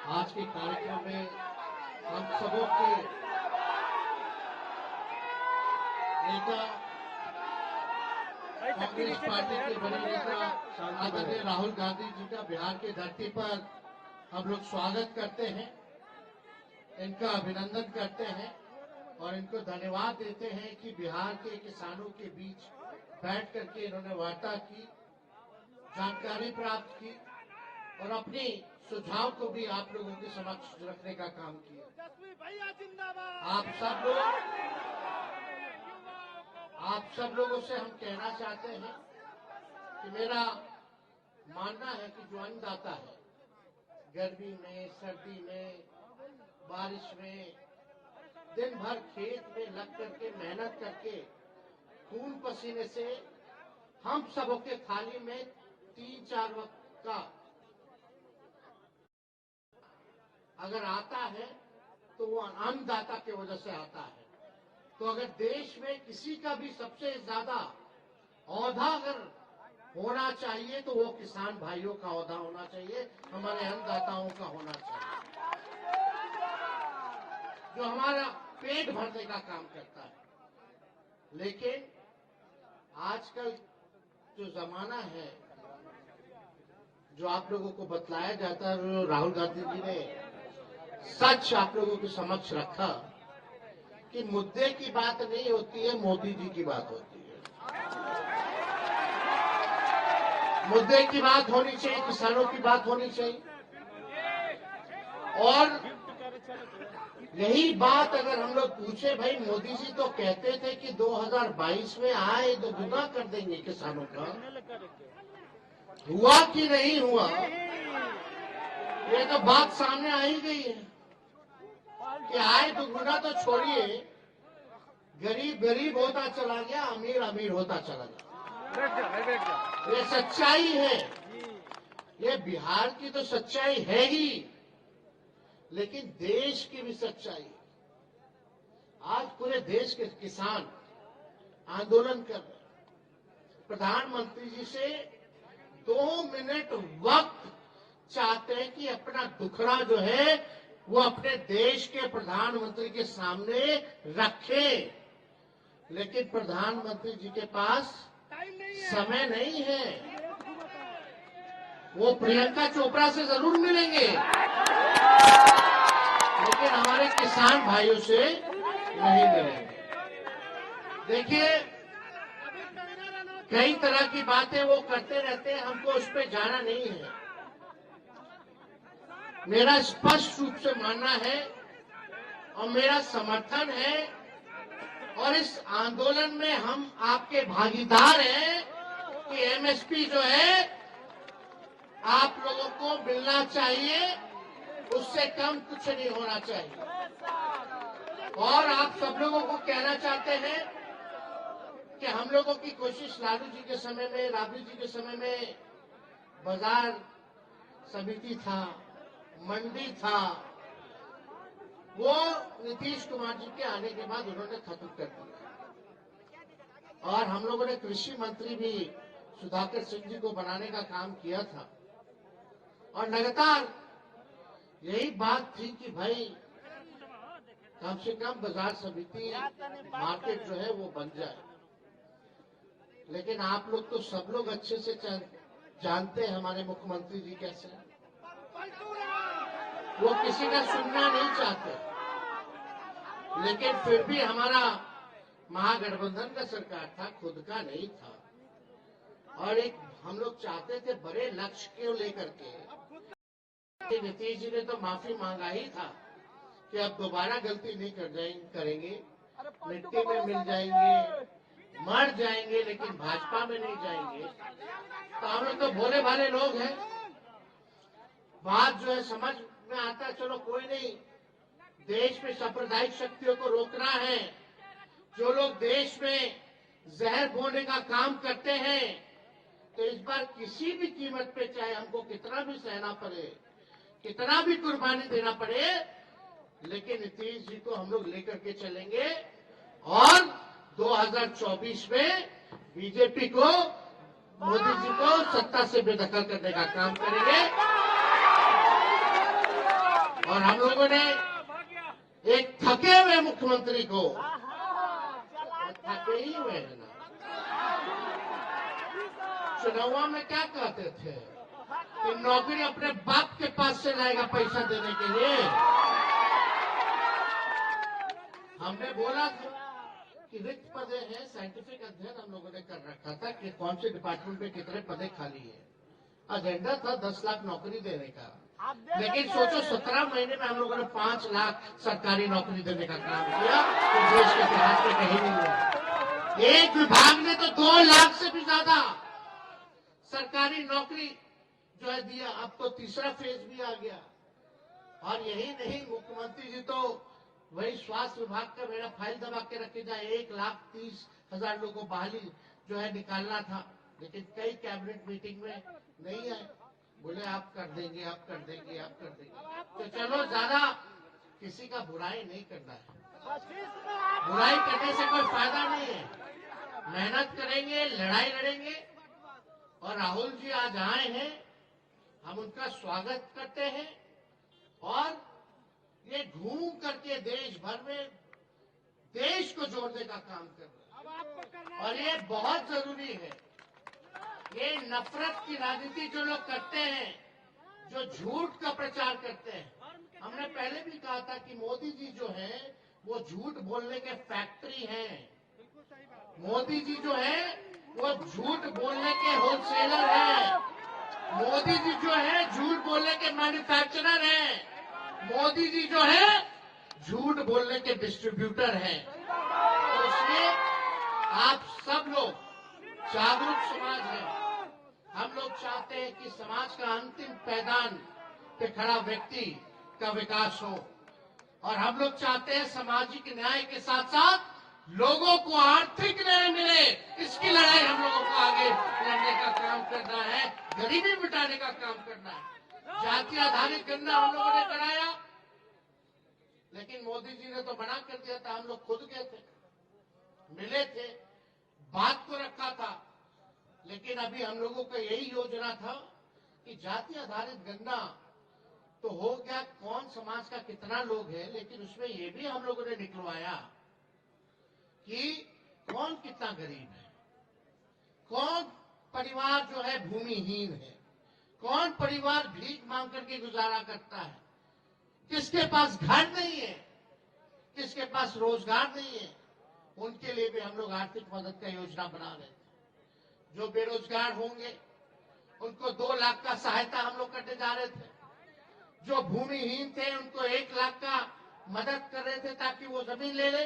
आज के कार्यक्रम में हम सबों के नेता कांग्रेस पार्टी के बड़े नेता आदरणीय राहुल गांधी जी का बिहार की धरती पर हम लोग स्वागत करते हैं, इनका अभिनंदन करते हैं और इनको धन्यवाद देते हैं कि बिहार के किसानों के बीच बैठ करके इन्होंने वार्ता की, जानकारी प्राप्त की और अपनी सुझाव को भी आप लोगों के समक्ष रखने का काम किया। आप सब लोगों से हम कहना चाहते हैं कि मेरा मानना है कि जो अन्नदाता है, गर्मी में, सर्दी में, बारिश में, दिन भर खेत में लग करके मेहनत करके खून पसीने से हम सबों के थाली में 3-4 वक्त का अगर आता है तो वो अन्नदाता की वजह से आता है। तो अगर देश में किसी का भी सबसे ज्यादा औहदा अगर होना चाहिए तो वो किसान भाइयों का औहदा होना चाहिए, हमारे अन्नदाताओं का होना चाहिए, जो हमारा पेट भरने का काम करता है। लेकिन आजकल जो जमाना है, जो आप लोगों को बतलाया जाता है, राहुल गांधी जी ने सच आप लोगों के समक्ष रखा कि मुद्दे की बात नहीं होती है, मोदी जी की बात होती है। मुद्दे की बात होनी चाहिए, किसानों की बात होनी चाहिए। और यही बात अगर हम लोग पूछे, भाई मोदी जी तो कहते थे कि 2022 में आए तो गुना कर देंगे किसानों का, हुआ कि नहीं हुआ, ये तो बात सामने आ ही गई है कि आए तो गुना तो छोड़िए, गरीब गरीब होता चला गया, अमीर अमीर होता चला गया। ये सच्चाई है, ये बिहार की तो सच्चाई है ही, लेकिन देश की भी सच्चाई है। आज पूरे देश के किसान आंदोलन कर रहे हैं, प्रधानमंत्री जी से 2 मिनट वक्त चाहते हैं कि अपना दुखड़ा जो है वो अपने देश के प्रधानमंत्री के सामने रखें, लेकिन प्रधानमंत्री जी के पास समय नहीं है। वो प्रियंका चोपड़ा से जरूर मिलेंगे, लेकिन हमारे किसान भाइयों से नहीं मिलेंगे। देखिए, कई तरह की बातें वो करते रहते हैं, हमको उस पर जाना नहीं है। मेरा स्पष्ट रूप से मानना है और मेरा समर्थन है, और इस आंदोलन में हम आपके भागीदार हैं कि एमएसपी जो है आप लोगों को मिलना चाहिए, उससे कम कुछ नहीं होना चाहिए। और आप सब लोगों को कहना चाहते हैं कि हम लोगों की कोशिश लालू जी के समय में, राबड़ी जी के समय में बाजार समिति था, मंडी था, वो नीतीश कुमार जी के आने के बाद उन्होंने खत्म कर दिया। और हम लोगों ने कृषि मंत्री भी सुधाकर सिंह जी को बनाने का काम किया था, और लगातार यही बात थी कि भाई कम से कम बाजार समिति मार्केट जो है वो बन जाए। लेकिन आप लोग तो सब लोग अच्छे से जानते हैं हमारे मुख्यमंत्री जी कैसे हैं। वो किसी का सुनना नहीं चाहते, लेकिन फिर भी हमारा महागठबंधन का सरकार था, खुद का नहीं था। और एक हम लोग चाहते थे बड़े लक्ष्य को लेकर के, नीतीश जी ने तो माफी मांगा ही था कि अब दोबारा गलती नहीं करेंगे, मिट्टी में मिल जाएंगे, मर जाएंगे, लेकिन भाजपा में नहीं जाएंगे। तो हम लोग तो भोले भाले लोग हैं, बात जो है समझ में आता है, चलो कोई नहीं, देश में सांप्रदायिक शक्तियों को रोकना है। जो लोग देश में जहर बोने का काम करते हैं, तो इस बार किसी भी कीमत पे, चाहे हमको कितना भी सहना पड़े, कितना भी कुर्बानी देना पड़े, लेकिन नीतीश जी को हम लोग लेकर के चलेंगे और 2024 में बीजेपी को, मोदी जी को सत्ता से बेदखल करने का काम करेंगे। लोगों ने एक थके हुए मुख्यमंत्री को, थके ही हुए हैं ना, चुनाव में क्या कहते थे कि नौकरी अपने बाप के पास से लाएगा पैसा देने के लिए। हमने बोला था कि रिक्त पदे हैं, साइंटिफिक अध्ययन हम लोगों ने कर रखा था कि कौन से डिपार्टमेंट में कितने पदे खाली है। एजेंडा था 10 लाख नौकरी देने का, लेकिन सोचो 17 महीने में हम लोगों ने 5 लाख सरकारी नौकरी देने का काम किया, तो देश के इतिहास में कहीं नहीं हुआ। एक विभाग ने तो 2 लाख से भी ज्यादा सरकारी नौकरी जो है दिया। अब तो तीसरा फेज भी आ गया। और यही नहीं, मुख्यमंत्री जी तो वही स्वास्थ्य विभाग का मेरा फाइल दबा के रखे जाए, 1,30,000 लोगों को बहाली जो है निकालना था, लेकिन कई कैबिनेट मीटिंग में नहीं आए। बोले आप कर देंगे, आप कर देंगे, आप कर देंगे। तो चलो, ज्यादा किसी का बुराई नहीं करना है, बुराई करने से कोई फायदा नहीं है। मेहनत करेंगे, लड़ाई लड़ेंगे। और राहुल जी आज आए हैं, हम उनका स्वागत करते हैं। और ये घूम करके देश भर में देश को जोड़ने का काम कर रहे हैं, और ये बहुत जरूरी है। ये नफरत की राजनीति जो लोग करते हैं, जो झूठ का प्रचार करते हैं, हमने पहले भी कहा था कि मोदी जी जो है वो झूठ बोलने के फैक्ट्री हैं। मोदी जी जो है वो झूठ बोलने के होलसेलर हैं। मोदी जी जो है झूठ बोलने के मैन्युफैक्चरर हैं। मोदी जी जो है झूठ बोलने के डिस्ट्रीब्यूटर हैं। तो इसलिए आप सब लोग जागरूक समाज हैं। हम लोग चाहते हैं कि समाज का अंतिम पैदान पे खड़ा व्यक्ति का विकास हो, और हम लोग चाहते हैं सामाजिक न्याय के साथ साथ लोगों को आर्थिक न्याय मिले। इसकी लड़ाई हम लोगों को आगे लड़ने का काम करना है, गरीबी मिटाने का काम करना है। जाति आधारित गणना हम लोगों ने कराया, लेकिन मोदी जी ने तो मना कर दिया था। हम लोग खुद गए थे, मिले थे, बात को रखा था, लेकिन अभी हम लोगों का यही योजना था कि जाति आधारित गणना तो हो गया, कौन समाज का कितना लोग है, लेकिन उसमें ये भी हम लोगों ने निकलवाया कि कौन कितना गरीब है, कौन परिवार जो है भूमिहीन है, कौन परिवार भीख मांग करके गुजारा करता है, किसके पास घर नहीं है, किसके पास रोजगार नहीं है। उनके लिए भी हम लोग आर्थिक मदद का योजना बना रहे थे। जो बेरोजगार होंगे उनको 2 लाख का सहायता हम लोग करने जा रहे थे। जो भूमिहीन थे उनको 1 लाख का मदद कर रहे थे ताकि वो जमीन ले ले,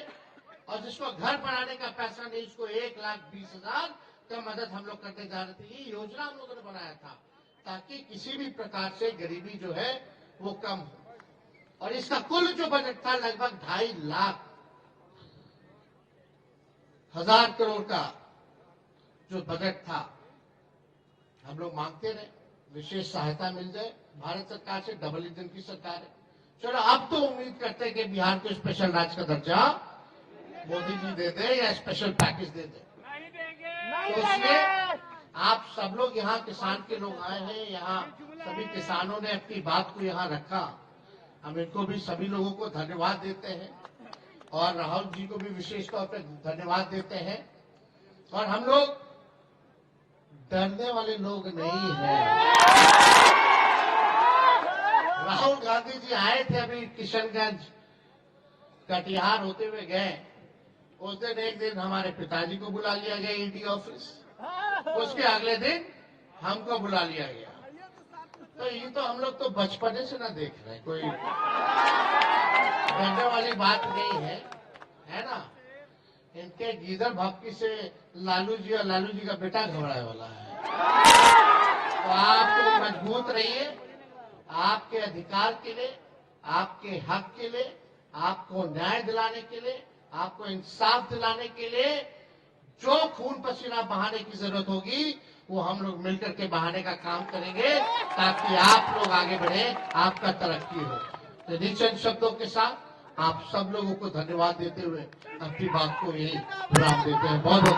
और जिसको घर बनाने का पैसा नहीं उसको 1,20,000 का मदद हम लोग करने जा रहे थे। ये योजना हम लोगों ने बनाया था ताकि किसी भी प्रकार से गरीबी जो है वो कम हो। और इसका कुल जो बजट था लगभग 2.5 लाख हजार करोड़ का जो बजट था। हम लोग मांगते रहे विशेष सहायता मिल जाए भारत सरकार से, डबल इंजन की सरकार है। चलो, अब तो उम्मीद करते हैं कि बिहार को स्पेशल राज्य का दर्जा मोदी जी दे दे या स्पेशल पैकेज दे दे। तो इसलिए आप सब लोग यहाँ किसान के लोग आए हैं, यहाँ सभी किसानों ने अपनी बात को यहाँ रखा। हम इनको भी सभी लोगों को धन्यवाद देते हैं, और राहुल जी को भी विशेष तौर पर धन्यवाद देते हैं। और हम लोग डरने वाले लोग नहीं हैं। राहुल गांधी जी आए थे अभी किशनगंज, कटिहार होते हुए गए। उस दिन एक दिन हमारे पिताजी को बुला लिया गया ईडी ऑफिस, उसके अगले दिन हमको बुला लिया गया। तो ये तो हम लोग तो बचपने से ना देख रहे, कोई डरने वाली बात नहीं है ना। इनके गीदड़ भक्ति से लालू जी और लालू जी का बेटा घबराने वाला है। तो आप तो मजबूत रहिए, आपके अधिकार के लिए, आपके हक के लिए, आपको न्याय दिलाने के लिए, आपको इंसाफ दिलाने के लिए जो खून पसीना बहाने की जरूरत होगी वो हम लोग मिलकर के बहाने का काम करेंगे, ताकि आप लोग आगे बढ़े, आपका तरक्की हो। तो इन्हीं चंद शब्दों के साथ आप सब लोगों को धन्यवाद देते हुए अपनी बात को यही विराम देते हैं। बहुत बहुत